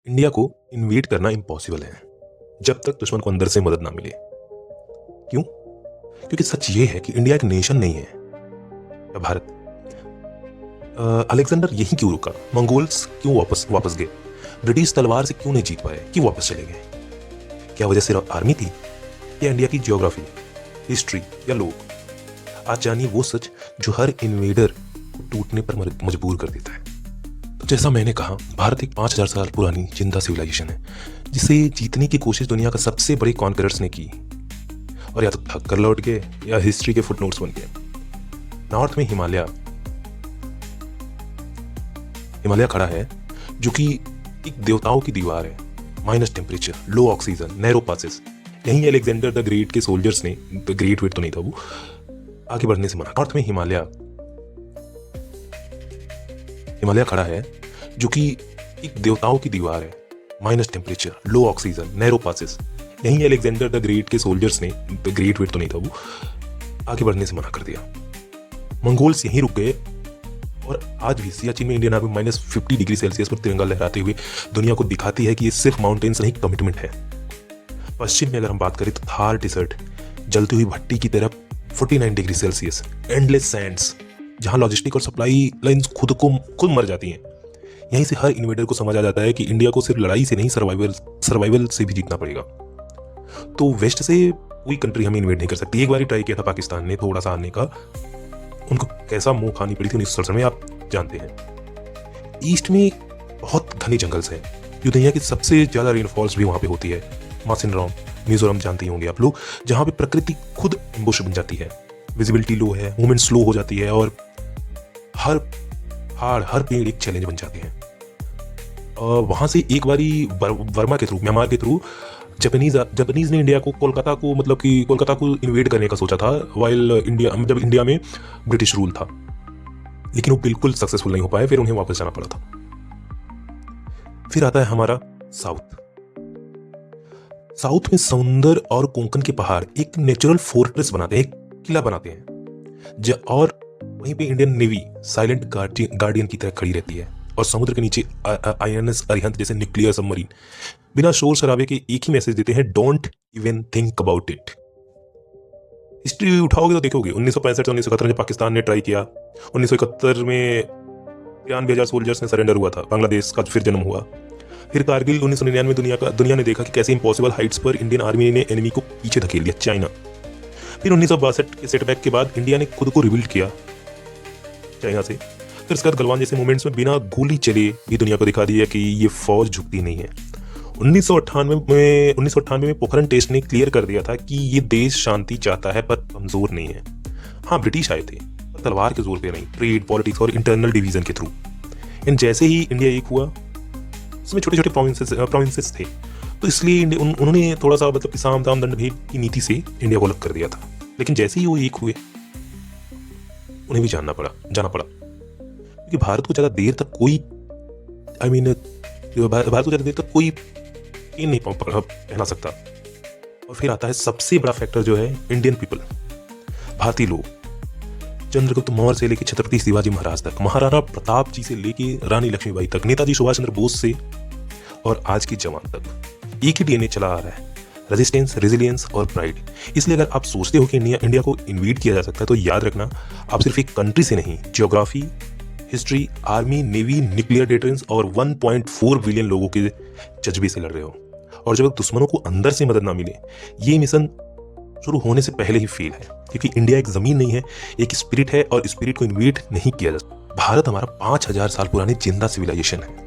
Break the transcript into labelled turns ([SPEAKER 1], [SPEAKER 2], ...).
[SPEAKER 1] India को invade करना impossible है जब तक दुश्मन को अंदर से मदद ना मिले। क्यों? क्योंकि सच ये है कि इंडिया एक नेशन नहीं है या भारत। अलेक्जेंडर यहीं क्यों रुका? मंगोल्स क्यों वापस गए? ब्रिटिश तलवार से क्यों नहीं जीत पाए? क्यों वापस चले गए? क्या वजह सिर्फ आर्मी थी या इंडिया की जियोग्राफी, हिस्ट्री या लोग? आज जानिए वो सच जो हर इन्वेडर को टूटने पर मजबूर कर देता है। तो जैसा मैंने कहा, भारत एक 5000 साल पुरानी जिंदा सिविलाइजेशन है जिसे जीतने की कोशिश दुनिया का सबसे बड़े कॉन्करर्स ने की, और या तो थक कर लौट गए या हिस्ट्री के फुटनोट्स बन गए। नॉर्थ में हिमालय खड़ा है जो कि एक देवताओं की दीवार है। माइनस टेम्परेचर, लो ऑक्सीजन, नैरो पासेस। यहीं अलेक्जेंडर द ग्रेट के सोल्जर्स ने, द ग्रेट वेट तो नहीं था वो, आगे बढ़ने से मना। नॉर्थ में हिमालय खड़ा है जो कि एक देवताओं की दीवार है। माइनस टेम्परेचर, लो ऑक्सीजन, नैरो पासेस। यहीं अलेक्जेंडर द ग्रेट के सोल्जर्स ने, द ग्रेट वेट तो नहीं था वो, आगे बढ़ने से मना कर दिया। मंगोल्स यहीं रुक गए और आज भी सियाचिन में इंडियन आर्मी -50 डिग्री सेल्सियस पर तिरंगा लहराते हुए दुनिया को दिखाती है कि ये सिर्फ माउंटेन्स नहीं, कमिटमेंट है। पश्चिम में अगर हम बात करें तो थार डिसर्ट जलती हुई भट्टी की तरफ 49 डिग्री सेल्सियस, एंडलेस सैंड्स, जहां लॉजिस्टिक और सप्लाई लाइंस खुद मर जाती हैं। यहीं से हर इन्वेडर को समझ आ जाता है कि इंडिया को सिर्फ लड़ाई से नहीं, सर्वाइवल से भी जीतना पड़ेगा। तो वेस्ट से कोई कंट्री हमें इन्वेड नहीं कर सकती। एक बार ही ट्राई किया था पाकिस्तान ने थोड़ा सा आने का, उनको कैसा मुंह खानी पड़ी थी 1967 में, आप जानते हैं। ईस्ट में बहुत घने जंगल्स हैं, जो दुनिया की सबसे ज्यादा रेनफॉल्स भी वहां पे होती है। मासिनराम, मिजोरम जानते होंगे आप लोग, जहां पे प्रकृति खुद एम्बुश बन जाती है। विजिबिलिटी लो है, मूवमेंट स्लो हो जाती है और हर पेड़ एक चैलेंज बन जाते हैं। वहां से एक बारी म्यांमार के थ्रू जापानीज ने इंडिया को कोलकाता को इन्वेड करने का सोचा था, जब इंडिया में ब्रिटिश रूल था, लेकिन वो बिल्कुल सक्सेसफुल नहीं हो पाए। फिर उन्हें वापस जाना पड़ा था। फिर आता है हमारा साउथ में समुंदर और कोंकण के पहाड़ एक नेचुरल फोर्ट्रेस बनाते हैं, एक किला बनाते हैं, और वहीं पे इंडियन नेवी साइलेंट गार्डियन की तरह खड़ी रहती है। और समुद्र के नीचे INS अरिहंत जैसे न्यूक्लियर सबमरीन बिना शोर शराबे के एक ही मैसेज देते हैं, don't even think about it. History उठाओगे तो देखोगे 1965 से 1971 जब पाकिस्तान ने ट्राई किया, 1971 में 93,000 सोल्जर्स ने सरेंडर हुआ था, बांग्लादेश का फिर जन्म हुआ। फिर कारगिल 1999 में दुनिया ने देखा कि कैसे इम्पॉसिबल हाइट्स पर इंडियन आर्मी ने एनिमी को पीछे धकेल दिया, चाइना। फिर 1962 के सेटबैक के बाद इंडिया ने खुद को रिबिल्ड किया चाइना से। फिर उसके बाद गलवान जैसे मूवमेंट्स में बिना गोली चले भी दुनिया को दिखा दिया कि ये फौज झुकती नहीं है। 1998 में पोखरण टेस्ट ने क्लियर कर दिया था कि ये देश शांति चाहता है पर कमजोर नहीं है। हाँ, ब्रिटिश आए थे पर तलवार के जोर पे नहीं, ट्रेड, पॉलिटिक्स और इंटरनल डिवीजन के थ्रू। इन जैसे ही इंडिया एक हुआ, उसमें छोटे छोटे प्रोविंसेस थे, तो इसलिए उन्होंने थोड़ा सा कि साम दाम दंड भेद की नीति से इंडिया को अलग कर दिया था। लेकिन जैसे ही वो एक हुए, उन्हें भी जाना पड़ा, क्योंकि भारत को ज्यादा देर तक कोई पेन नहीं पहना सकता। और फिर आता है सबसे बड़ा फैक्टर जो है इंडियन पीपल, भारतीय लोग। चंद्रगुप्त मौर्य से लेकर छत्रपति शिवाजी महाराज तक, महाराणा प्रताप जी से लेकर रानी लक्ष्मीबाई तक, नेताजी सुभाष चंद्र बोस से और आज की जवान तक, एक ही DNA चला आ रहा है, रेजिस्टेंस, रेजिलियंस और प्राइड। इसलिए अगर आप सोचते हो कि इंडिया को इन्वेड किया जा सकता है, तो याद रखना, आप सिर्फ एक कंट्री से नहीं, geography, history, army, navy, nuclear deterrence और 1.4 बिलियन लोगों के जज्बे से लड़ रहे हो। और जब दुश्मनों को अंदर से मदद ना मिले, ये मिशन शुरू होने से पहले ही फेल है, क्योंकि इंडिया एक जमीन नहीं है, एक स्पिरिट है, और स्पिरिट को इन्वेड नहीं किया जा सकता। भारत हमारा 5000 साल पुरानी जिंदा सिविलाइजेशन है।